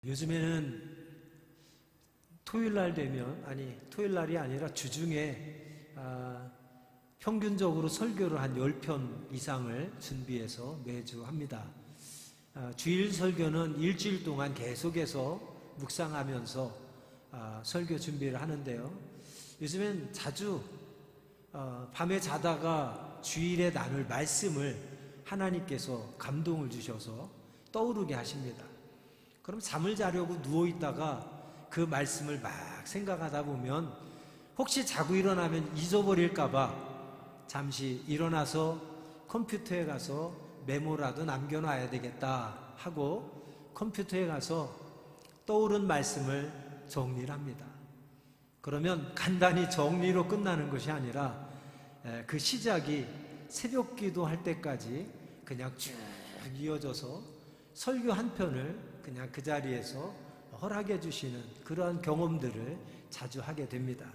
요즘에는 토요일 날 되면, 토요일 날이 아니라 주중에 평균적으로 설교를 한 10편 이상을 준비해서 매주 합니다. 주일 설교는 일주일 동안 계속해서 묵상하면서 설교 준비를 하는데요. 요즘엔 자주 밤에 자다가 주일에 나눌 말씀을 하나님께서 감동을 주셔서 떠오르게 하십니다. 그럼 잠을 자려고 누워있다가 그 말씀을 막 생각하다 보면 혹시 자고 일어나면 잊어버릴까봐 잠시 일어나서 컴퓨터에 가서 메모라도 남겨놔야 되겠다 하고 컴퓨터에 가서 떠오른 말씀을 정리를 합니다. 그러면 간단히 정리로 끝나는 것이 아니라 그 시작이 새벽 기도할 때까지 그냥 쭉 이어져서 설교 한 편을 그냥 그 자리에서 허락해 주시는 그러한 경험들을 자주 하게 됩니다.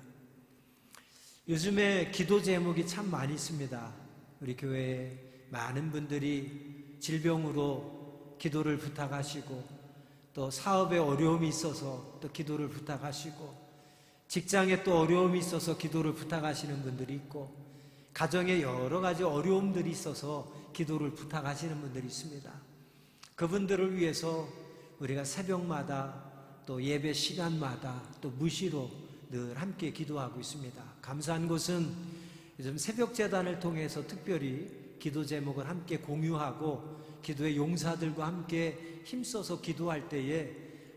요즘에 기도 제목이 참 많이 있습니다. 우리 교회에 많은 분들이 질병으로 기도를 부탁하시고, 또 사업에 어려움이 있어서 또 기도를 부탁하시고, 직장에 또 어려움이 있어서 기도를 부탁하시는 분들이 있고, 가정에 여러 가지 어려움들이 있어서 기도를 부탁하시는 분들이 있습니다. 그분들을 위해서 우리가 새벽마다 또 예배 시간마다 또 무시로 늘 함께 기도하고 있습니다. 감사한 것은 요즘 새벽 재단을 통해서 특별히 기도 제목을 함께 공유하고 기도의 용사들과 함께 힘써서 기도할 때에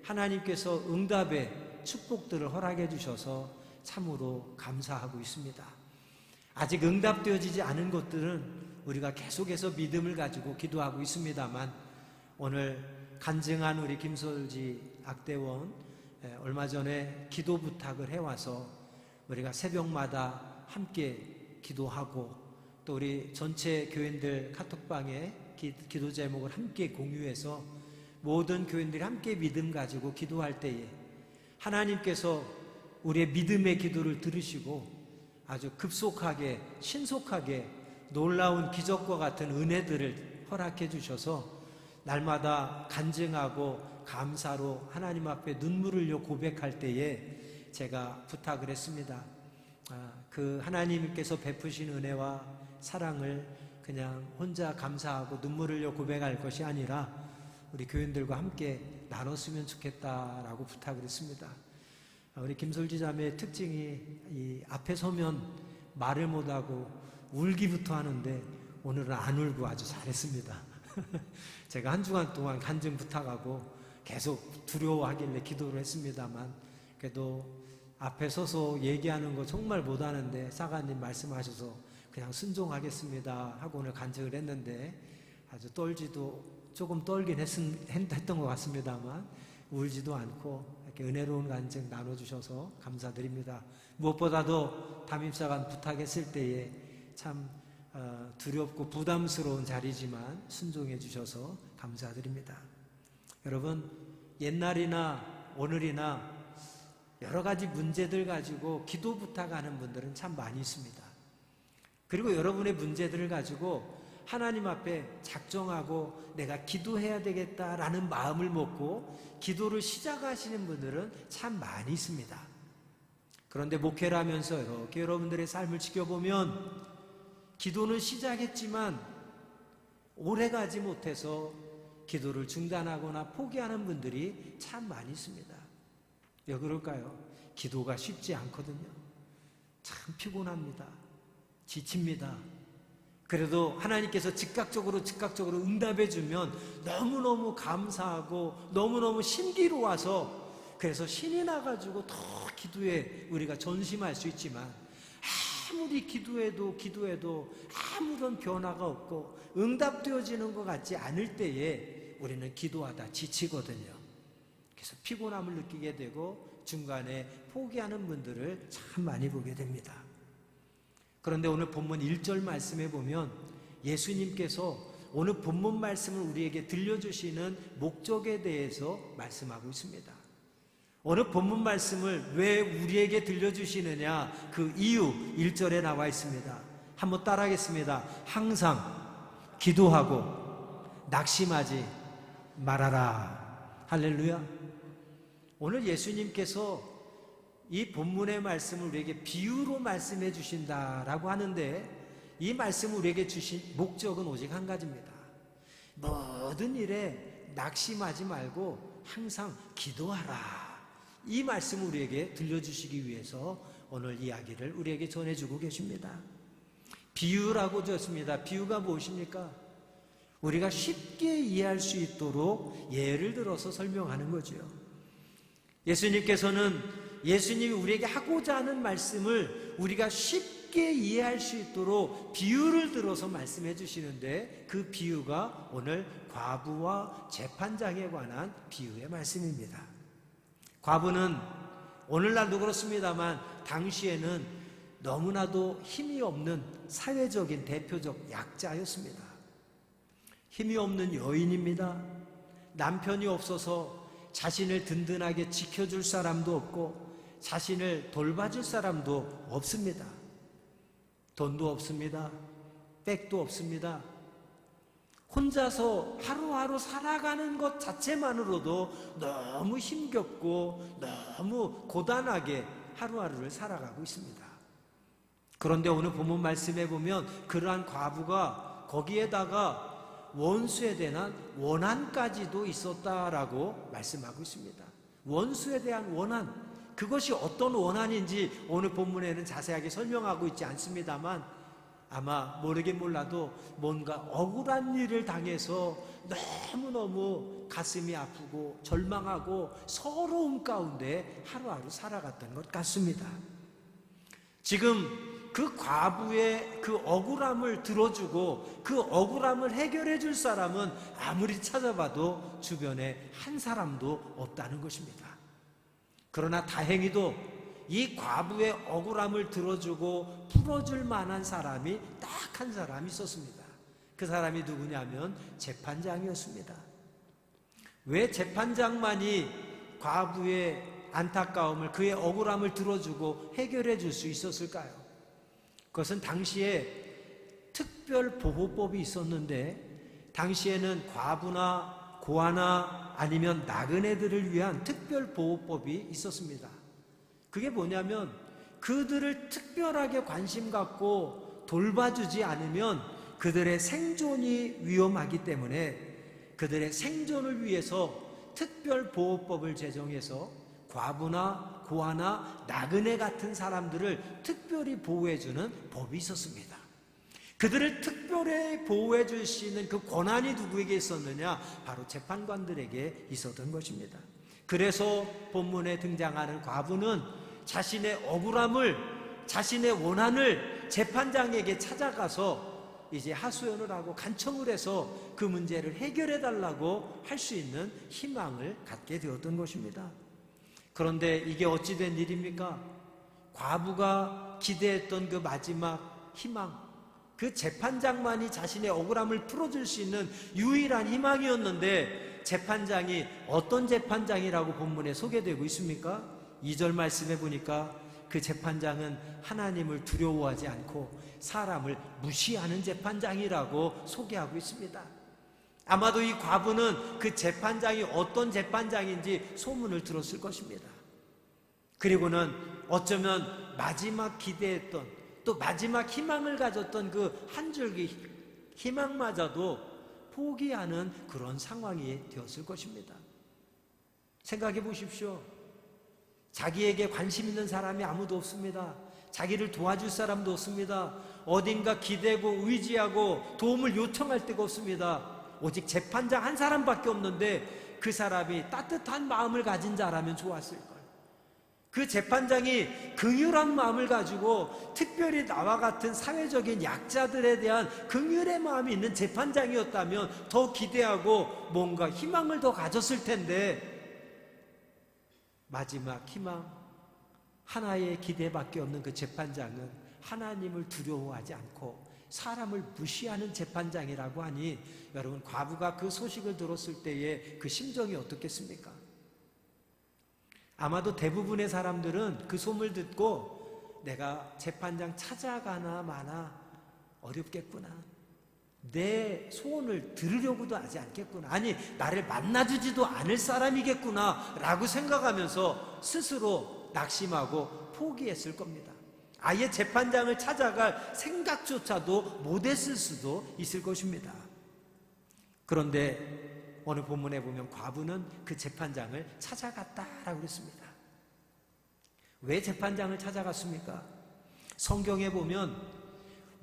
하나님께서 응답의 축복들을 허락해 주셔서 참으로 감사하고 있습니다. 아직 응답되어지지 않은 것들은 우리가 계속해서 믿음을 가지고 기도하고 있습니다만, 오늘 간증한 우리 김솔지 악대원 얼마 전에 기도 부탁을 해와서 우리가 새벽마다 함께 기도하고, 또 우리 전체 교인들 카톡방에 기도 제목을 함께 공유해서 모든 교인들이 함께 믿음 가지고 기도할 때에 하나님께서 우리의 믿음의 기도를 들으시고 아주 급속하게 신속하게 놀라운 기적과 같은 은혜들을 허락해 주셔서 날마다 간증하고 감사로 하나님 앞에 눈물을 흘려 고백할 때에 제가 부탁을 했습니다. 그 하나님께서 베푸신 은혜와 사랑을 그냥 혼자 감사하고 눈물을 흘려 고백할 것이 아니라 우리 교인들과 함께 나눴으면 좋겠다라고 부탁을 했습니다. 우리 김솔지 자매의 특징이 이 앞에 서면 말을 못하고 울기부터 하는데 오늘은 안 울고 아주 잘했습니다. 제가 한 주간 동안 간증 부탁하고 계속 두려워하길래 기도를 했습니다만, 그래도 앞에 서서 얘기하는 거 정말 못하는데 사관님 말씀하셔서 그냥 순종하겠습니다 하고 오늘 간증을 했는데, 아주 조금 떨긴 했던 것 같습니다만 울지도 않고 이렇게 은혜로운 간증 나눠주셔서 감사드립니다. 무엇보다도 담임사관 부탁했을 때에 참 두렵고 부담스러운 자리지만 순종해 주셔서 감사드립니다. 여러분, 옛날이나 오늘이나 여러 가지 문제들 가지고 기도 부탁하는 분들은 참 많이 있습니다. 그리고 여러분의 문제들을 가지고 하나님 앞에 작정하고 내가 기도해야 되겠다라는 마음을 먹고 기도를 시작하시는 분들은 참 많이 있습니다. 그런데 목회를 하면서 이렇게 여러분들의 삶을 지켜보면 기도는 시작했지만 오래가지 못해서 기도를 중단하거나 포기하는 분들이 참 많이 있습니다. 왜 그럴까요? 기도가 쉽지 않거든요. 참 피곤합니다. 지칩니다. 그래도 하나님께서 즉각적으로 응답해 주면 너무너무 감사하고 너무너무 신기로워서 그래서 신이 나가지고 더 기도에 우리가 전심할 수 있지만, 아무리 기도해도 아무런 변화가 없고 응답되어지는 것 같지 않을 때에 우리는 기도하다 지치거든요. 그래서 피곤함을 느끼게 되고 중간에 포기하는 분들을 참 많이 보게 됩니다. 그런데 오늘 본문 1절 말씀에 보면 예수님께서 오늘 본문 말씀을 우리에게 들려주시는 목적에 대해서 말씀하고 있습니다. 오늘 본문 말씀을 왜 우리에게 들려주시느냐, 그 이유 1절에 나와 있습니다. 한번 따라하겠습니다. 항상 기도하고 낙심하지 말아라. 할렐루야. 오늘 예수님께서 이 본문의 말씀을 우리에게 비유로 말씀해 주신다라고 하는데, 이 말씀을 우리에게 주신 목적은 오직 한 가지입니다. 모든 일에 낙심하지 말고 항상 기도하라. 이 말씀을 우리에게 들려주시기 위해서 오늘 이야기를 우리에게 전해주고 계십니다. 비유라고 줬습니다. 비유가 무엇입니까? 우리가 쉽게 이해할 수 있도록 예를 들어서 설명하는 거죠. 예수님께서는 예수님이 우리에게 하고자 하는 말씀을 우리가 쉽게 이해할 수 있도록 비유를 들어서 말씀해 주시는데, 그 비유가 오늘 과부와 재판장에 관한 비유의 말씀입니다. 과부는 오늘날도 그렇습니다만 당시에는 너무나도 힘이 없는 사회적인 대표적 약자였습니다. 힘이 없는 여인입니다. 남편이 없어서 자신을 든든하게 지켜줄 사람도 없고 자신을 돌봐줄 사람도 없습니다. 돈도 없습니다. 백도 없습니다. 혼자서 하루하루 살아가는 것 자체만으로도 너무 힘겹고 너무 고단하게 하루하루를 살아가고 있습니다. 그런데 오늘 본문 말씀에 보면 그러한 과부가 거기에다가 원수에 대한 원한까지도 있었다라고 말씀하고 있습니다. 원수에 대한 원한, 그것이 어떤 원한인지 오늘 본문에는 자세하게 설명하고 있지 않습니다만, 아마 모르긴 몰라도 뭔가 억울한 일을 당해서 너무너무 가슴이 아프고 절망하고 서러움 가운데 하루하루 살아갔던 것 같습니다. 지금 그 과부의 그 억울함을 들어주고 그 억울함을 해결해 줄 사람은 아무리 찾아봐도 주변에 한 사람도 없다는 것입니다. 그러나 다행히도 이 과부의 억울함을 들어주고 풀어줄 만한 사람이 딱 한 사람이 있었습니다. 그 사람이 누구냐면 재판장이었습니다. 왜 재판장만이 과부의 안타까움을, 그의 억울함을 들어주고 해결해 줄 수 있었을까요? 그것은 당시에 특별보호법이 있었는데, 당시에는 과부나 고아나 아니면 나그네들을 위한 특별보호법이 있었습니다. 그게 뭐냐면 그들을 특별하게 관심 갖고 돌봐주지 않으면 그들의 생존이 위험하기 때문에 그들의 생존을 위해서 특별보호법을 제정해서 과부나 고아나 나그네 같은 사람들을 특별히 보호해주는 법이 있었습니다. 그들을 특별히 보호해 줄 수 있는 그 권한이 누구에게 있었느냐? 바로 재판관들에게 있었던 것입니다. 그래서 본문에 등장하는 과부는 자신의 억울함을, 자신의 원한을 재판장에게 찾아가서 이제 하소연을 하고 간청을 해서 그 문제를 해결해 달라고 할 수 있는 희망을 갖게 되었던 것입니다. 그런데 이게 어찌 된 일입니까? 과부가 기대했던 그 마지막 희망, 그 재판장만이 자신의 억울함을 풀어줄 수 있는 유일한 희망이었는데, 재판장이 어떤 재판장이라고 본문에 소개되고 있습니까? 2절 말씀해 보니까 그 재판장은 하나님을 두려워하지 않고 사람을 무시하는 재판장이라고 소개하고 있습니다. 아마도 이 과부는 그 재판장이 어떤 재판장인지 소문을 들었을 것입니다. 그리고는 어쩌면 마지막 기대했던, 또 마지막 희망을 가졌던 그 한 줄기 희망마저도 포기하는 그런 상황이 되었을 것입니다. 생각해 보십시오. 자기에게 관심 있는 사람이 아무도 없습니다. 자기를 도와줄 사람도 없습니다. 어딘가 기대고 의지하고 도움을 요청할 데가 없습니다. 오직 재판장 한 사람밖에 없는데 그 사람이 따뜻한 마음을 가진 자라면 좋았을걸. 그 재판장이 긍휼한 마음을 가지고 특별히 나와 같은 사회적인 약자들에 대한 긍휼의 마음이 있는 재판장이었다면 더 기대하고 뭔가 희망을 더 가졌을 텐데, 마지막 희망 하나의 기대밖에 없는 그 재판장은 하나님을 두려워하지 않고 사람을 무시하는 재판장이라고 하니, 여러분, 과부가 그 소식을 들었을 때의 그 심정이 어떻겠습니까? 아마도 대부분의 사람들은 그 소문을 듣고 내가 재판장 찾아가나 마나 어렵겠구나, 내 소원을 들으려고도 하지 않겠구나. 아니, 나를 만나주지도 않을 사람이겠구나 라고 생각하면서 스스로 낙심하고 포기했을 겁니다. 아예 재판장을 찾아갈 생각조차도 못했을 수도 있을 것입니다. 그런데 오늘 본문에 보면 과부는 그 재판장을 찾아갔다라고 그랬습니다. 왜 재판장을 찾아갔습니까? 성경에 보면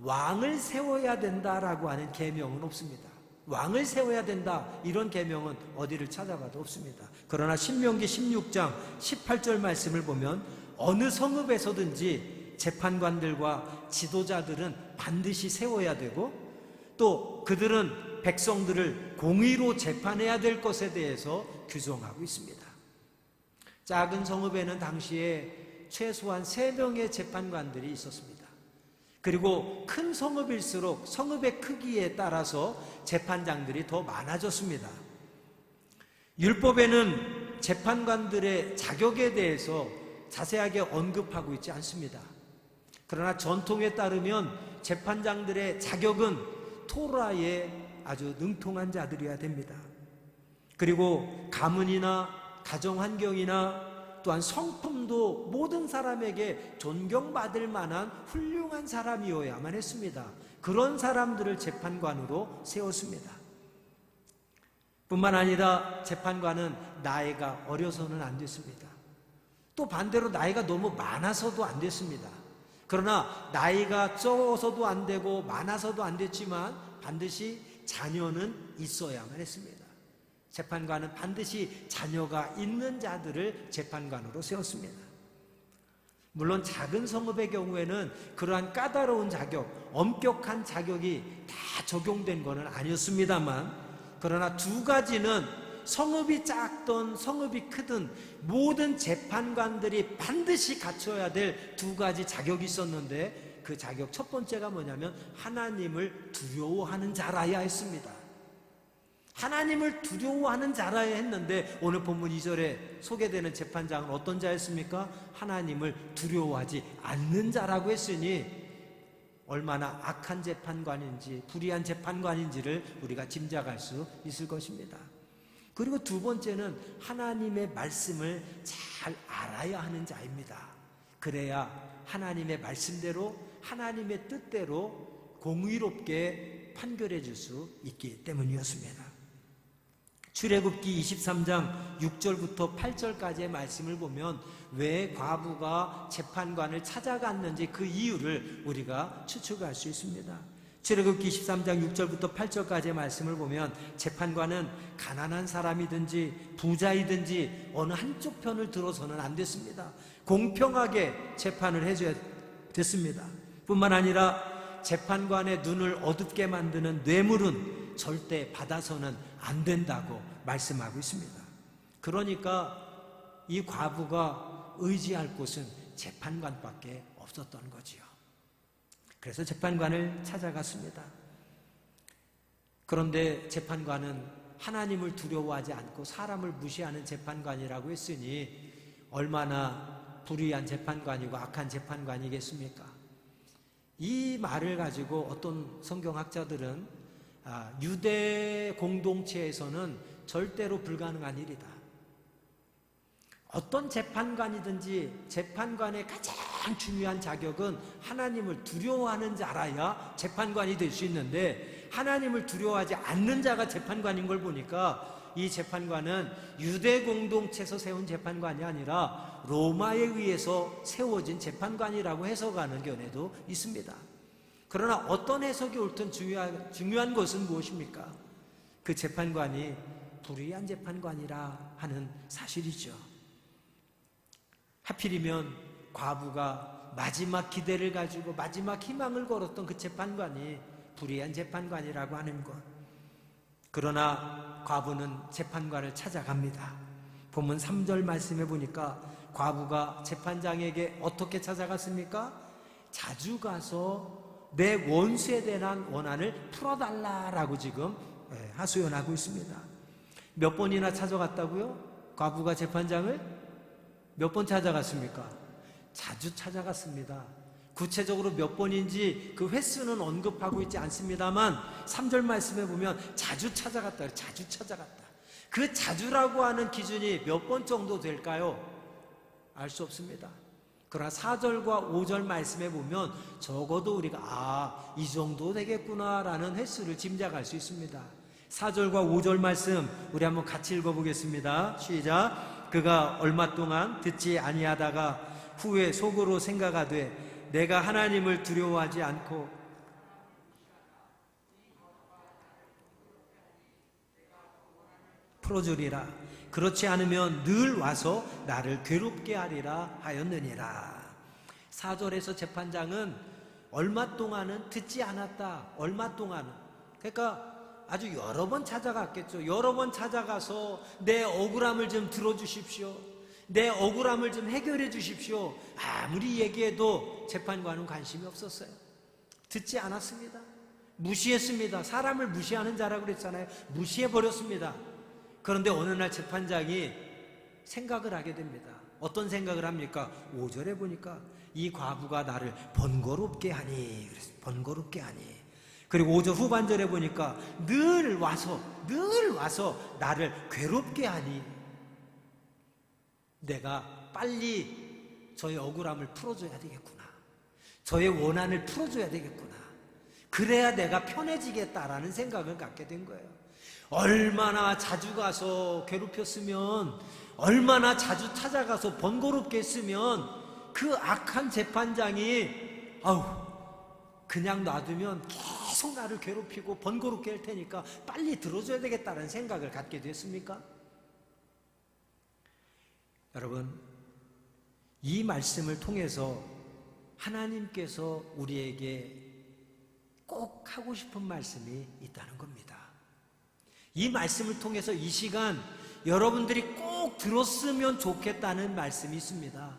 왕을 세워야 된다라고 하는 계명은 없습니다. 왕을 세워야 된다 이런 계명은 어디를 찾아봐도 없습니다. 그러나 신명기 16장 18절 말씀을 보면 어느 성읍에서든지 재판관들과 지도자들은 반드시 세워야 되고 또 그들은 백성들을 공의로 재판해야 될 것에 대해서 규정하고 있습니다. 작은 성읍에는 당시에 최소한 3명의 재판관들이 있었습니다. 그리고 큰 성읍일수록 성읍의 크기에 따라서 재판장들이 더 많아졌습니다. 율법에는 재판관들의 자격에 대해서 자세하게 언급하고 있지 않습니다. 그러나 전통에 따르면 재판장들의 자격은 토라에 아주 능통한 자들이어야 됩니다. 그리고 가문이나 가정환경이나 또한 성품도 모든 사람에게 존경받을 만한 훌륭한 사람이어야만 했습니다. 그런 사람들을 재판관으로 세웠습니다. 뿐만 아니라 재판관은 나이가 어려서는 안 됐습니다. 또 반대로 나이가 너무 많아서도 안 됐습니다. 그러나 나이가 적어서도 안 되고 많아서도 안 됐지만 반드시 자녀는 있어야만 했습니다. 재판관은 반드시 자녀가 있는 자들을 재판관으로 세웠습니다. 물론 작은 성읍의 경우에는 그러한 까다로운 자격, 엄격한 자격이 다 적용된 것은 아니었습니다만, 그러나 2가지는 성읍이 작든 성읍이 크든 모든 재판관들이 반드시 갖춰야 될 2가지 자격이 있었는데, 그 자격 첫 번째가 뭐냐면 하나님을 두려워하는 자라야 했습니다. 하나님을 두려워하는 자라야 했는데 오늘 본문 2절에 소개되는 재판장은 어떤 자였습니까? 하나님을 두려워하지 않는 자라고 했으니 얼마나 악한 재판관인지 불의한 재판관인지를 우리가 짐작할 수 있을 것입니다. 그리고 2번째는 하나님의 말씀을 잘 알아야 하는 자입니다. 그래야 하나님의 말씀대로 하나님의 뜻대로 공의롭게 판결해 줄 수 있기 때문이었습니다. 출애굽기 23장 6절부터 8절까지의 말씀을 보면 왜 과부가 재판관을 찾아갔는지 그 이유를 우리가 추측할 수 있습니다. 출애굽기 23장 6절부터 8절까지의 말씀을 보면 재판관은 가난한 사람이든지 부자이든지 어느 한쪽 편을 들어서는 안 됐습니다. 공평하게 재판을 해줘야 됐습니다. 뿐만 아니라 재판관의 눈을 어둡게 만드는 뇌물은 절대 받아서는 안 된다고 말씀하고 있습니다. 그러니까 이 과부가 의지할 곳은 재판관밖에 없었던 거지요. 그래서 재판관을 찾아갔습니다. 그런데 재판관은 하나님을 두려워하지 않고 사람을 무시하는 재판관이라고 했으니 얼마나 불의한 재판관이고 악한 재판관이겠습니까? 이 말을 가지고 어떤 성경학자들은 유대 공동체에서는 절대로 불가능한 일이다. 어떤 재판관이든지 재판관의 가장 중요한 자격은 하나님을 두려워하는 자라야 재판관이 될 수 있는데 하나님을 두려워하지 않는 자가 재판관인 걸 보니까 이 재판관은 유대 공동체에서 세운 재판관이 아니라 로마에 의해서 세워진 재판관이라고 해석하는 견해도 있습니다. 그러나 어떤 해석이 옳든 중요한 것은 무엇입니까? 그 재판관이 불의한 재판관이라 하는 사실이죠. 하필이면 과부가 마지막 기대를 가지고 마지막 희망을 걸었던 그 재판관이 불의한 재판관이라고 하는 것. 그러나 과부는 재판관을 찾아갑니다. 본문 3절 말씀해 보니까 과부가 재판장에게 어떻게 찾아갔습니까? 자주 가서 내 원수에 대한 원한을 풀어달라라고 지금 하소연하고 있습니다. 몇 번이나 찾아갔다고요? 과부가 재판장을 몇 번 찾아갔습니까? 자주 찾아갔습니다. 구체적으로 몇 번인지 그 횟수는 언급하고 있지 않습니다만 3절 말씀에 보면 자주 찾아갔다. 자주 찾아갔다. 그 자주라고 하는 기준이 몇 번 정도 될까요? 알 수 없습니다. 그러나 4절과 5절 말씀에 보면 적어도 우리가 이 정도 되겠구나라는 횟수를 짐작할 수 있습니다. 4절과 5절 말씀 우리 한번 같이 읽어보겠습니다. 시작. 그가 얼마 동안 듣지 아니하다가 후에 속으로 생각하되 내가 하나님을 두려워하지 않고 풀어주리라. 그렇지 않으면 늘 와서 나를 괴롭게 하리라 하였느니라. 4절에서 재판장은 얼마 동안은 듣지 않았다. 얼마 동안은. 그러니까 아주 여러 번 찾아갔겠죠. 여러 번 찾아가서 내 억울함을 좀 들어주십시오. 내 억울함을 좀 해결해 주십시오. 아무리 얘기해도 재판관은 관심이 없었어요. 듣지 않았습니다. 무시했습니다. 사람을 무시하는 자라고 그랬잖아요. 무시해버렸습니다. 그런데 어느 날 재판장이 생각을 하게 됩니다. 어떤 생각을 합니까? 5절에 보니까 이 과부가 나를 번거롭게 하니, 번거롭게 하니. 그리고 5절 후반절에 보니까 늘 와서 나를 괴롭게 하니, 내가 빨리 저의 억울함을 풀어줘야 되겠구나. 저의 원한을 풀어줘야 되겠구나. 그래야 내가 편해지겠다라는 생각을 갖게 된 거예요. 얼마나 자주 가서 괴롭혔으면, 얼마나 자주 찾아가서 번거롭게 했으면 그 악한 재판장이 그냥 놔두면 계속 나를 괴롭히고 번거롭게 할 테니까 빨리 들어줘야 되겠다는 생각을 갖게 됐습니까? 여러분, 이 말씀을 통해서 하나님께서 우리에게 꼭 하고 싶은 말씀이 있다는 겁니다. 이 말씀을 통해서 이 시간 여러분들이 꼭 들었으면 좋겠다는 말씀이 있습니다.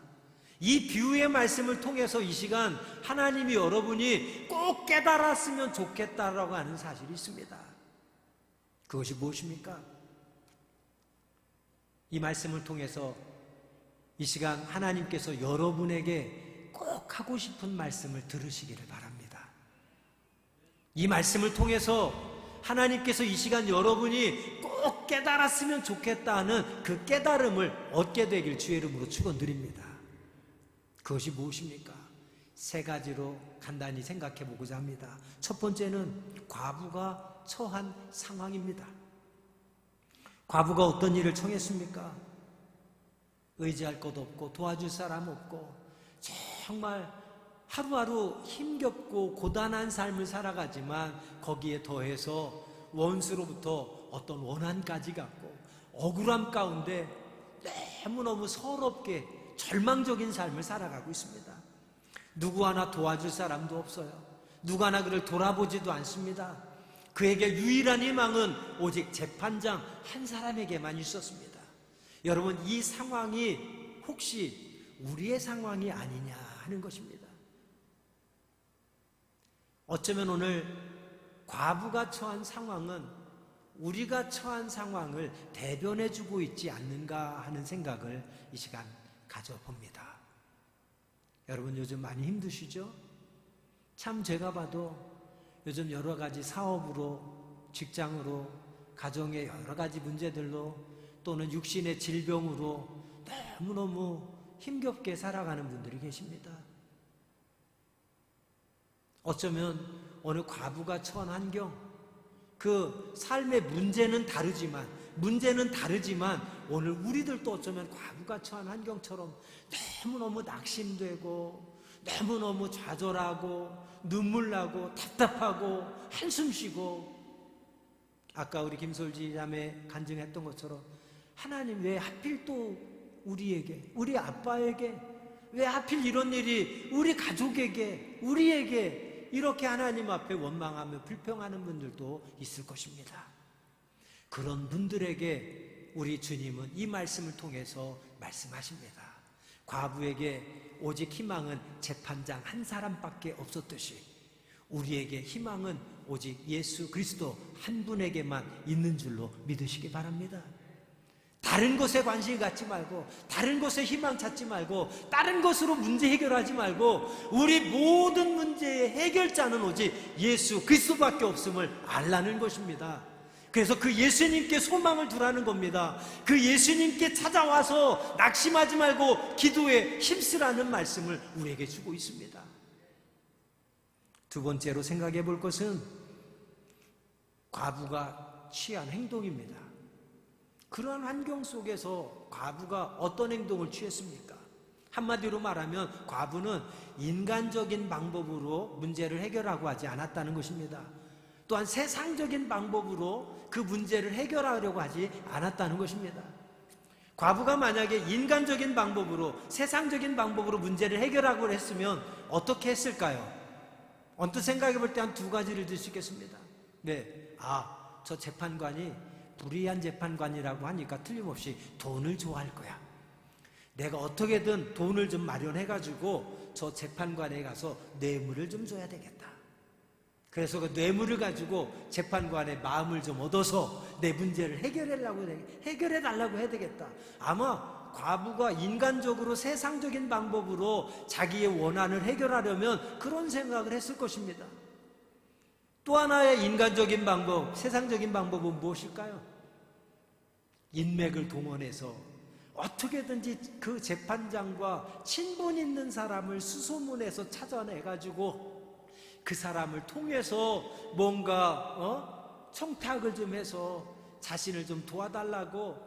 이 비유의 말씀을 통해서 이 시간 하나님이 여러분이 꼭 깨달았으면 좋겠다라고 하는 사실이 있습니다. 그것이 무엇입니까? 이 말씀을 통해서 이 시간 하나님께서 여러분에게 꼭 하고 싶은 말씀을 들으시기를 바랍니다. 이 말씀을 통해서 하나님께서 이 시간 여러분이 꼭 깨달았으면 좋겠다는 그 깨달음을 얻게 되길 주의 이름으로 축원드립니다. 그것이 무엇입니까? 세 가지로 간단히 생각해 보고자 합니다. 첫 번째는 과부가 처한 상황입니다. 과부가 어떤 일을 청했습니까? 의지할 것 없고 도와줄 사람 없고 정말 하루하루 힘겹고 고단한 삶을 살아가지만 거기에 더해서 원수로부터 어떤 원한까지 갖고 억울함 가운데 너무너무 서럽게 절망적인 삶을 살아가고 있습니다. 누구 하나 도와줄 사람도 없어요. 누구 하나 그를 돌아보지도 않습니다. 그에게 유일한 희망은 오직 재판장 한 사람에게만 있었습니다. 여러분, 이 상황이 혹시 우리의 상황이 아니냐 하는 것입니다. 어쩌면 오늘 과부가 처한 상황은 우리가 처한 상황을 대변해주고 있지 않는가 하는 생각을 이 시간 가져봅니다. 여러분, 요즘 많이 힘드시죠? 참 제가 봐도 요즘 여러 가지 사업으로, 직장으로, 가정의 여러 가지 문제들로 또는 육신의 질병으로 너무너무 힘겹게 살아가는 분들이 계십니다. 어쩌면 어느 과부가 처한 환경, 그 삶의 문제는 다르지만 오늘 우리들도 어쩌면 과부가 처한 환경처럼 너무너무 낙심되고 너무너무 좌절하고 눈물 나고 답답하고 한숨 쉬고, 아까 우리 김솔지 자매 간증했던 것처럼 하나님 왜 하필 또 우리에게, 우리 아빠에게 왜 하필 이런 일이 우리 가족에게, 우리에게 이렇게 하나님 앞에 원망하며 불평하는 분들도 있을 것입니다. 그런 분들에게 우리 주님은 이 말씀을 통해서 말씀하십니다. 과부에게 오직 희망은 재판장 한 사람밖에 없었듯이 우리에게 희망은 오직 예수 그리스도 한 분에게만 있는 줄로 믿으시기 바랍니다. 다른 것에 관심 갖지 말고, 다른 것에 희망 찾지 말고, 다른 것으로 문제 해결하지 말고, 우리 모든 문제의 해결자는 오직 예수 그리스도밖에 없음을 알라는 것입니다. 그래서 그 예수님께 소망을 두라는 겁니다. 그 예수님께 찾아와서 낙심하지 말고 기도에 힘쓰라는 말씀을 우리에게 주고 있습니다. 두 번째로 생각해 볼 것은 과부가 취한 행동입니다. 그러한 환경 속에서 과부가 어떤 행동을 취했습니까? 한마디로 말하면 과부는 인간적인 방법으로 문제를 해결하고 하지 않았다는 것입니다. 또한 세상적인 방법으로 그 문제를 해결하려고 하지 않았다는 것입니다. 과부가 만약에 인간적인 방법으로, 세상적인 방법으로 문제를 해결하고 했으면 어떻게 했을까요? 언뜻 생각해 볼 때 한 두 가지를 들 수 있겠습니다. 네, 저 재판관이 불의한 재판관이라고 하니까 틀림없이 돈을 좋아할 거야. 내가 어떻게든 돈을 좀 마련해가지고 저 재판관에 가서 뇌물을 좀 줘야 되겠다. 그래서 그 뇌물을 가지고 재판관의 마음을 좀 얻어서 내 문제를 해결해달라고 해야 되겠다. 아마 과부가 인간적으로 세상적인 방법으로 자기의 원한을 해결하려면 그런 생각을 했을 것입니다. 또 하나의 인간적인 방법, 세상적인 방법은 무엇일까요? 인맥을 동원해서 어떻게든지 그 재판장과 친분 있는 사람을 수소문해서 찾아내가지고 그 사람을 통해서 뭔가 청탁을 좀 해서 자신을 좀 도와달라고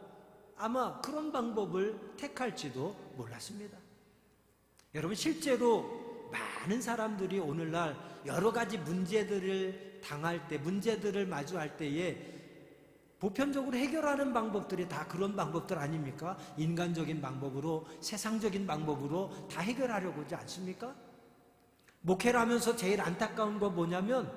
아마 그런 방법을 택할지도 몰랐습니다. 여러분, 실제로 많은 사람들이 오늘날 여러 가지 문제들을 당할 때, 문제들을 마주할 때에 보편적으로 해결하는 방법들이 다 그런 방법들 아닙니까? 인간적인 방법으로, 세상적인 방법으로 다 해결하려고 하지 않습니까? 목회를 하면서 제일 안타까운 건 뭐냐면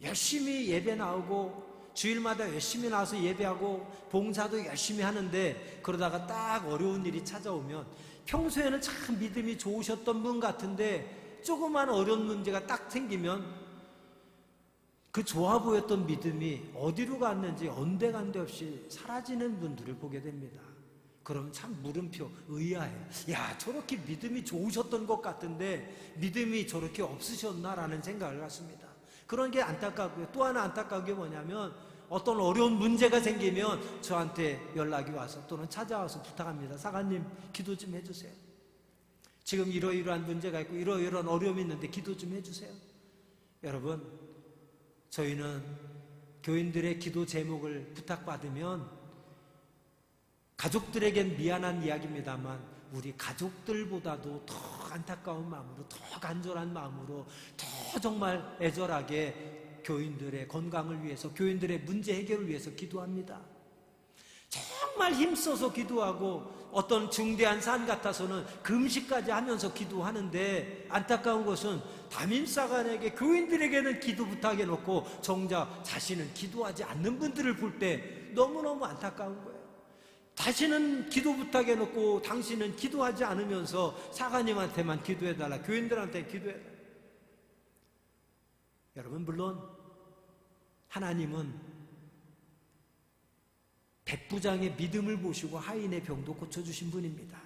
열심히 예배 나오고 주일마다 열심히 나와서 예배하고 봉사도 열심히 하는데 그러다가 딱 어려운 일이 찾아오면 평소에는 참 믿음이 좋으셨던 분 같은데 조그만 어려운 문제가 딱 생기면 그 좋아 보였던 믿음이 어디로 갔는지 온데간데 없이 사라지는 분들을 보게 됩니다. 그럼 참 물음표, 의아해. 야, 저렇게 믿음이 좋으셨던 것 같은데 믿음이 저렇게 없으셨나라는 생각을 갖습니다. 그런 게 안타깝고요. 또 하나 안타까운 게 뭐냐면 어떤 어려운 문제가 생기면 저한테 연락이 와서 또는 찾아와서 부탁합니다. 사관님, 기도 좀 해주세요. 지금 이러이러한 문제가 있고 이러이러한 어려움이 있는데 기도 좀 해주세요. 여러분, 저희는 교인들의 기도 제목을 부탁받으면 가족들에겐 미안한 이야기입니다만 우리 가족들보다도 더 안타까운 마음으로, 더 간절한 마음으로, 더 정말 애절하게 교인들의 건강을 위해서, 교인들의 문제 해결을 위해서 기도합니다. 정말 힘써서 기도하고 어떤 중대한 산 같아서는 금식까지 하면서 기도하는데 안타까운 것은 담임사관에게, 교인들에게는 기도 부탁해놓고 정작 자신은 기도하지 않는 분들을 볼 때 너무너무 안타까운 거예요. 다시는 기도 부탁해놓고 당신은 기도하지 않으면서 사관님한테만 기도해달라, 교인들한테 기도해달라. 여러분, 물론 하나님은 백부장의 믿음을 보시고 하인의 병도 고쳐주신 분입니다.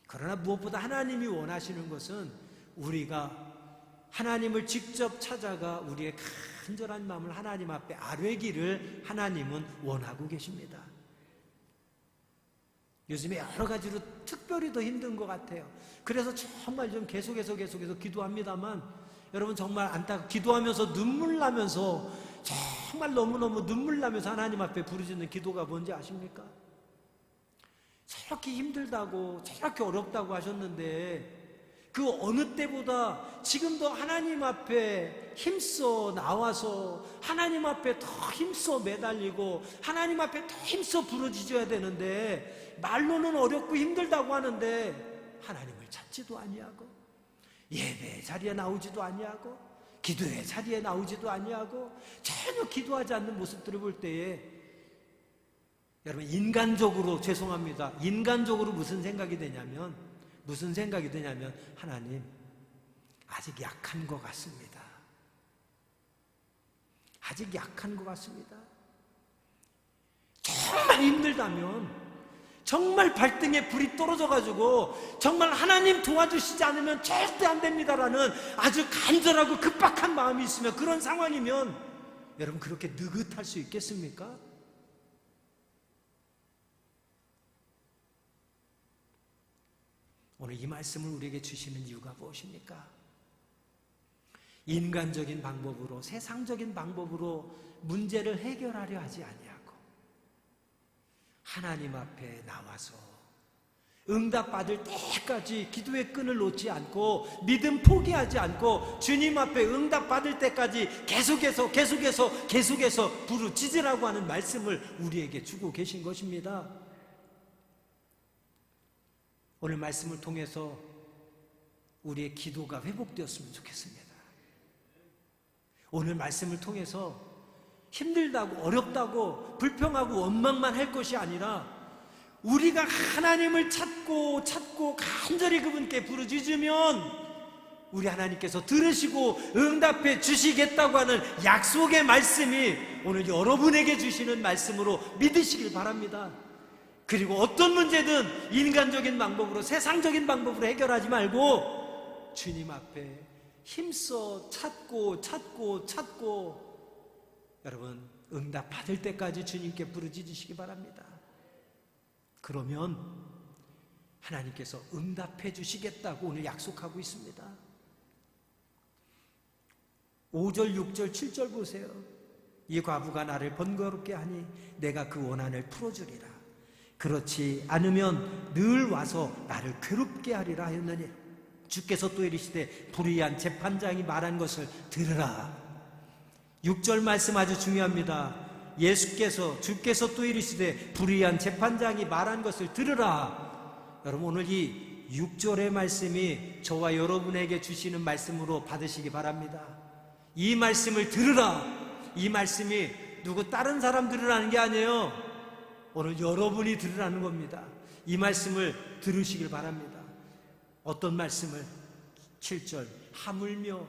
그러나 무엇보다 하나님이 원하시는 것은 우리가 하나님을 직접 찾아가 우리의 간절한 마음을 하나님 앞에 아뢰기를 하나님은 원하고 계십니다. 요즘에 여러 가지로 특별히 더 힘든 것 같아요. 그래서 정말 좀 계속해서 기도합니다만 여러분, 정말 기도하면서 눈물 나면서, 정말 너무너무 눈물 나면서 하나님 앞에 부르짖는 기도가 뭔지 아십니까? 저렇게 힘들다고, 저렇게 어렵다고 하셨는데 그 어느 때보다 지금도 하나님 앞에 힘써 나와서 하나님 앞에 더 힘써 매달리고 하나님 앞에 더 힘써 부르짖어야 되는데 말로는 어렵고 힘들다고 하는데 하나님을 찾지도 아니하고 예배 자리에 나오지도 아니하고 기도의 자리에 나오지도 아니하고 전혀 기도하지 않는 모습들을 볼 때에 여러분, 인간적으로 죄송합니다. 인간적으로 무슨 생각이 되냐면 하나님, 아직 약한 것 같습니다. 아직 약한 것 같습니다. 정말 힘들다면, 정말 발등에 불이 떨어져가지고 정말 하나님 도와주시지 않으면 절대 안 됩니다라는 아주 간절하고 급박한 마음이 있으면, 그런 상황이면 여러분 그렇게 느긋할 수 있겠습니까? 오늘 이 말씀을 우리에게 주시는 이유가 무엇입니까? 인간적인 방법으로, 세상적인 방법으로 문제를 해결하려 하지 아니하고 하나님 앞에 나와서 응답받을 때까지 기도의 끈을 놓지 않고 믿음 포기하지 않고 주님 앞에 응답받을 때까지 계속해서 부르짖으라고 하는 말씀을 우리에게 주고 계신 것입니다. 오늘 말씀을 통해서 우리의 기도가 회복되었으면 좋겠습니다. 오늘 말씀을 통해서 힘들다고 어렵다고 불평하고 원망만 할 것이 아니라 우리가 하나님을 찾고 간절히 그분께 부르짖으면 우리 하나님께서 들으시고 응답해 주시겠다고 하는 약속의 말씀이 오늘 여러분에게 주시는 말씀으로 믿으시길 바랍니다. 그리고 어떤 문제든 인간적인 방법으로, 세상적인 방법으로 해결하지 말고 주님 앞에 힘써 찾고 여러분 응답 받을 때까지 주님께 부르짖으시기 바랍니다. 그러면 하나님께서 응답해 주시겠다고 오늘 약속하고 있습니다. 5절, 6절, 7절 보세요. 이 과부가 나를 번거롭게 하니 내가 그 원한을 풀어주리라. 그렇지 않으면 늘 와서 나를 괴롭게 하리라 하였느니 주께서 또 이르시되 불의한 재판장이 말한 것을 들으라. 6절 말씀 아주 중요합니다. 주께서 또 이르시되 불의한 재판장이 말한 것을 들으라. 여러분 오늘 이 6절의 말씀이 저와 여러분에게 주시는 말씀으로 받으시기 바랍니다. 이 말씀을 들으라. 이 말씀이 누구 다른 사람 들으라는 게 아니에요. 오늘 여러분이 들으라는 겁니다. 이 말씀을 들으시길 바랍니다. 어떤 말씀을? 7절 하물며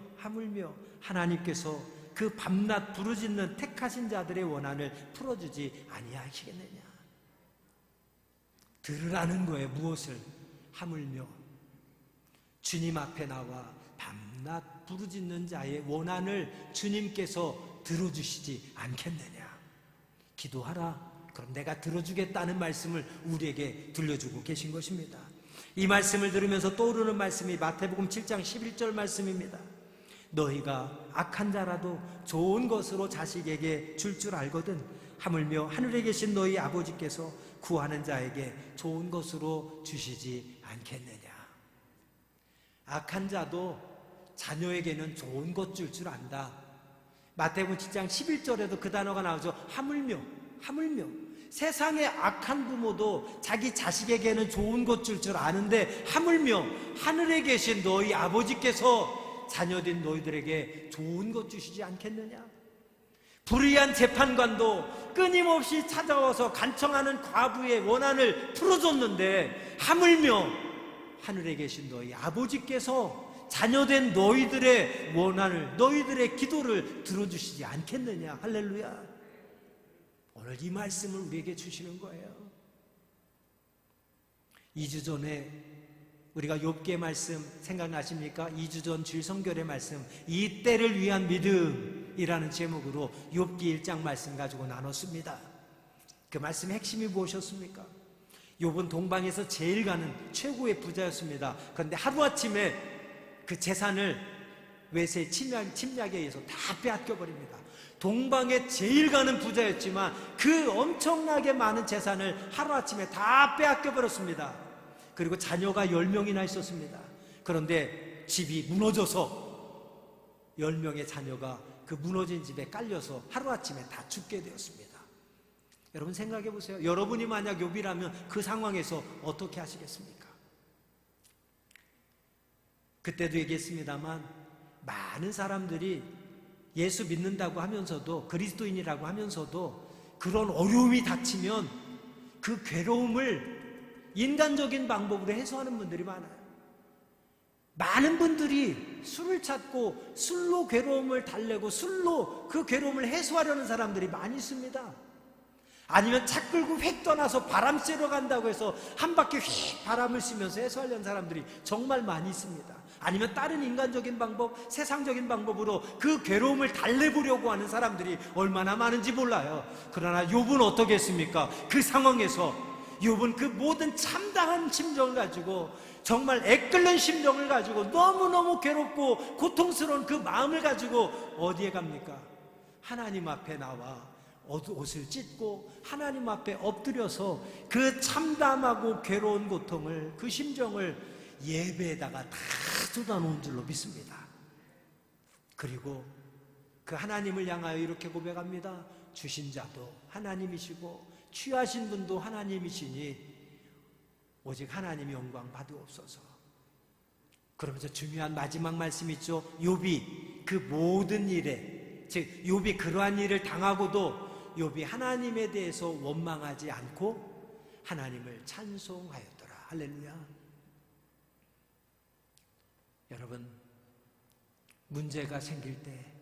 하나님께서 그 밤낮 부르짖는 택하신 자들의 원한을 풀어주지 아니하시겠느냐. 들으라는 거예요. 무엇을? 하물며 주님 앞에 나와 밤낮 부르짖는 자의 원한을 주님께서 들어주시지 않겠느냐. 기도하라. 그럼 내가 들어주겠다는 말씀을 우리에게 들려주고 계신 것입니다. 이 말씀을 들으면서 떠오르는 말씀이 마태복음 7장 11절 말씀입니다. 너희가 악한 자라도 좋은 것으로 자식에게 줄 알거든 하물며 하늘에 계신 너희 아버지께서 구하는 자에게 좋은 것으로 주시지 않겠느냐. 악한 자도 자녀에게는 좋은 것 줄 안다. 마태복음 7장 11절에도 그 단어가 나오죠. 하물며. 세상의 악한 부모도 자기 자식에게는 좋은 것 줄 아는데 하물며 하늘에 계신 너희 아버지께서 자녀된 너희들에게 좋은 것 주시지 않겠느냐. 불의한 재판관도 끊임없이 찾아와서 간청하는 과부의 원한을 풀어줬는데 하물며 하늘에 계신 너희 아버지께서 자녀된 너희들의 원한을, 너희들의 기도를 들어주시지 않겠느냐. 할렐루야. 오늘 이 말씀을 우리에게 주시는 거예요. 2주 전에 우리가 욥기의 말씀 생각나십니까? 2주 전 주일 성결의 말씀, 이 때를 위한 믿음이라는 제목으로 욥기 1장 말씀 가지고 나눴습니다. 그 말씀의 핵심이 무엇이었습니까? 욥은 동방에서 제일 가는 최고의 부자였습니다. 그런데 하루아침에 그 재산을 외세 침략에 의해서 다 빼앗겨버립니다. 동방에 제일 가는 부자였지만 그 엄청나게 많은 재산을 하루아침에 다 빼앗겨버렸습니다. 그리고 자녀가 10명이나 있었습니다. 그런데 집이 무너져서 10명의 자녀가 그 무너진 집에 깔려서 하루아침에 다 죽게 되었습니다. 여러분 생각해 보세요. 여러분이 만약 욥이라면 그 상황에서 어떻게 하시겠습니까? 그때도 얘기했습니다만 많은 사람들이 예수 믿는다고 하면서도, 그리스도인이라고 하면서도 그런 어려움이 닥치면 그 괴로움을 인간적인 방법으로 해소하는 분들이 많아요. 많은 분들이 술을 찾고 술로 괴로움을 달래고 술로 그 괴로움을 해소하려는 사람들이 많이 있습니다. 아니면 차 끌고 휙 떠나서 바람 쐬러 간다고 해서 한 바퀴 휙 바람을 쐬면서 해소하려는 사람들이 정말 많이 있습니다. 아니면 다른 인간적인 방법, 세상적인 방법으로 그 괴로움을 달래보려고 하는 사람들이 얼마나 많은지 몰라요. 그러나 욥은 어떻게 했습니까? 그 상황에서 욥은 그 모든 참다한 심정을 가지고, 정말 애끓는 심정을 가지고, 너무너무 괴롭고 고통스러운 그 마음을 가지고 어디에 갑니까? 하나님 앞에 나와 옷을 찢고 하나님 앞에 엎드려서 그 참담하고 괴로운 고통을, 그 심정을 예배에다가 다 쏟아놓은 줄로 믿습니다. 그리고 그 하나님을 향하여 이렇게 고백합니다. 주신 자도 하나님이시고 취하신 분도 하나님이시니 오직 하나님이 영광 받으옵소서. 그러면서 중요한 마지막 말씀이 있죠. 욥이 그 모든 일에, 즉 욥이 그러한 일을 당하고도 욥이 하나님에 대해서 원망하지 않고 하나님을 찬송하였더라. 할렐루야. 여러분, 문제가 생길 때,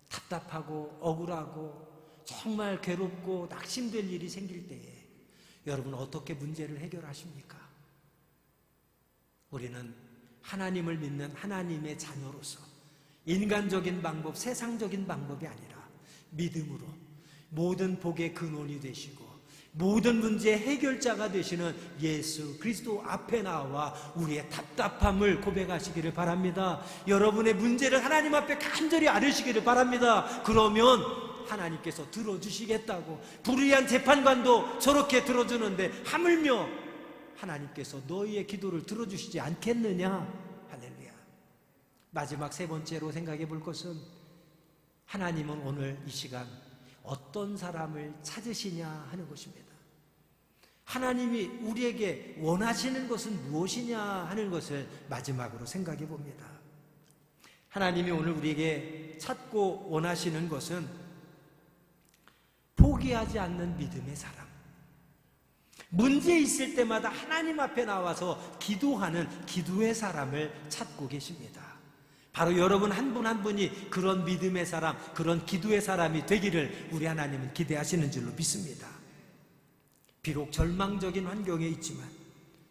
답답하고 억울하고 정말 괴롭고 낙심될 일이 생길 때에 여러분 어떻게 문제를 해결하십니까? 우리는 하나님을 믿는 하나님의 자녀로서 인간적인 방법, 세상적인 방법이 아니라 믿음으로 모든 복의 근원이 되시고 모든 문제의 해결자가 되시는 예수 그리스도 앞에 나와 우리의 답답함을 고백하시기를 바랍니다. 여러분의 문제를 하나님 앞에 간절히 아뢰시기를 바랍니다. 그러면 하나님께서 들어주시겠다고. 불의한 재판관도 저렇게 들어주는데 하물며 하나님께서 너희의 기도를 들어주시지 않겠느냐. 할렐루야. 마지막 세 번째로 생각해 볼 것은, 하나님은 오늘 이 시간 어떤 사람을 찾으시냐 하는 것입니다. 하나님이 우리에게 원하시는 것은 무엇이냐 하는 것을 마지막으로 생각해 봅니다. 하나님이 오늘 우리에게 찾고 원하시는 것은 포기하지 않는 믿음의 사람, 문제 있을 때마다 하나님 앞에 나와서 기도하는 기도의 사람을 찾고 계십니다. 바로 여러분 한 분 한 분이 그런 믿음의 사람, 그런 기도의 사람이 되기를 우리 하나님은 기대하시는 줄로 믿습니다. 비록 절망적인 환경에 있지만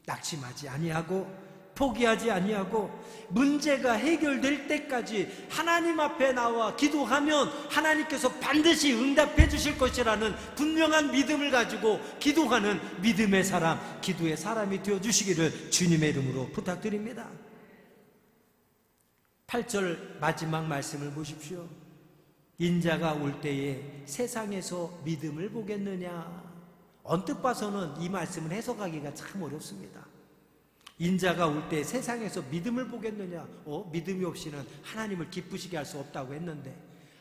낙심하지 아니하고 포기하지 아니하고 문제가 해결될 때까지 하나님 앞에 나와 기도하면 하나님께서 반드시 응답해 주실 것이라는 분명한 믿음을 가지고 기도하는 믿음의 사람, 기도의 사람이 되어 주시기를 주님의 이름으로 부탁드립니다. 8절 마지막 말씀을 보십시오. 인자가 올 때에 세상에서 믿음을 보겠느냐. 언뜻 봐서는 이 말씀을 해석하기가 참 어렵습니다. 인자가 올 때 세상에서 믿음을 보겠느냐. 믿음이 없이는 하나님을 기쁘시게 할 수 없다고 했는데,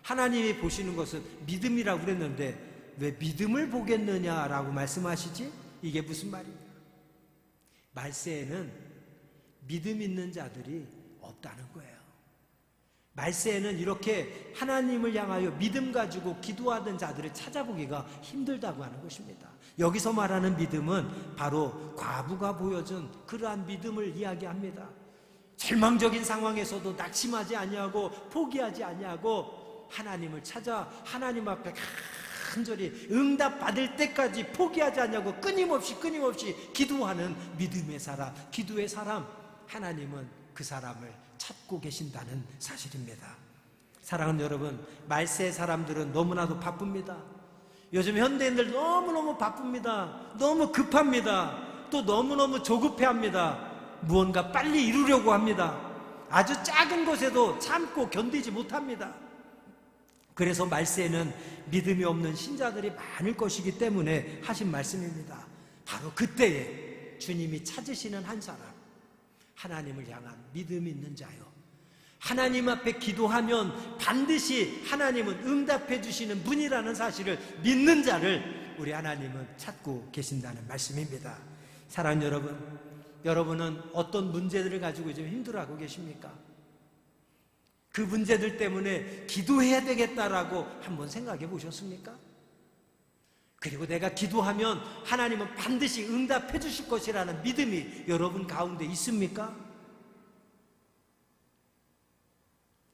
하나님이 보시는 것은 믿음이라고 그랬는데 왜 믿음을 보겠느냐라고 말씀하시지? 이게 무슨 말이냐. 말세에는 믿음 있는 자들이 없다는 거예요. 말세에는 이렇게 하나님을 향하여 믿음 가지고 기도하던 자들을 찾아보기가 힘들다고 하는 것입니다. 여기서 말하는 믿음은 바로 과부가 보여준 그러한 믿음을 이야기합니다. 절망적인 상황에서도 낙심하지 아니하고 포기하지 아니하고 하나님을 찾아 하나님 앞에 간절히 응답받을 때까지 포기하지 아니하고 끊임없이 기도하는 믿음의 사람, 기도의 사람, 하나님은 그 사람을 찾고 계신다는 사실입니다. 사랑하는 여러분, 말세의 사람들은 너무나도 바쁩니다. 요즘 현대인들 너무너무 바쁩니다. 너무 급합니다. 또 너무너무 조급해합니다. 무언가 빨리 이루려고 합니다. 아주 작은 것에도 참고 견디지 못합니다. 그래서 말세에는 믿음이 없는 신자들이 많을 것이기 때문에 하신 말씀입니다. 바로 그때에 주님이 찾으시는 한 사람, 하나님을 향한 믿음이 있는 자요, 하나님 앞에 기도하면 반드시 하나님은 응답해 주시는 분이라는 사실을 믿는 자를 우리 하나님은 찾고 계신다는 말씀입니다. 사랑하는 여러분, 여러분은 어떤 문제들을 가지고 좀 힘들어하고 계십니까? 그 문제들 때문에 기도해야 되겠다라고 한번 생각해 보셨습니까? 그리고 내가 기도하면 하나님은 반드시 응답해 주실 것이라는 믿음이 여러분 가운데 있습니까?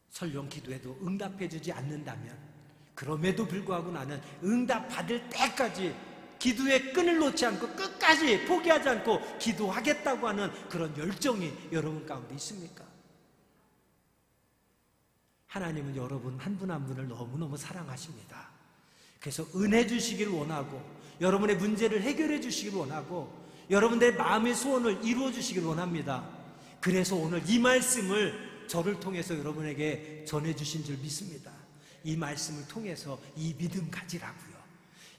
설령 기도해도 응답해 주지 않는다면 그럼에도 불구하고 나는 응답 받을 때까지 기도의 끈을 놓지 않고 끝까지 포기하지 않고 기도하겠다고 하는 그런 열정이 여러분 가운데 있습니까? 하나님은 여러분 한 분 한 분을 너무너무 사랑하십니다. 그래서 은혜 주시길 원하고, 여러분의 문제를 해결해 주시길 원하고, 여러분들의 마음의 소원을 이루어 주시길 원합니다. 그래서 오늘 이 말씀을 저를 통해서 여러분에게 전해 주신 줄 믿습니다. 이 말씀을 통해서 이 믿음 가지라고요.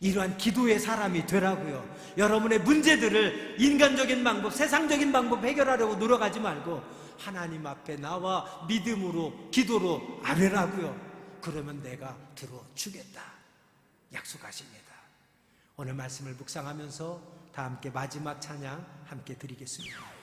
이러한 기도의 사람이 되라고요. 여러분의 문제들을 인간적인 방법, 세상적인 방법 해결하려고 노력하지 말고 하나님 앞에 나와 믿음으로, 기도로 아뢰라고요. 그러면 내가 들어주겠다 약속하십니다. 오늘 말씀을 묵상하면서 다 함께 마지막 찬양 함께 드리겠습니다.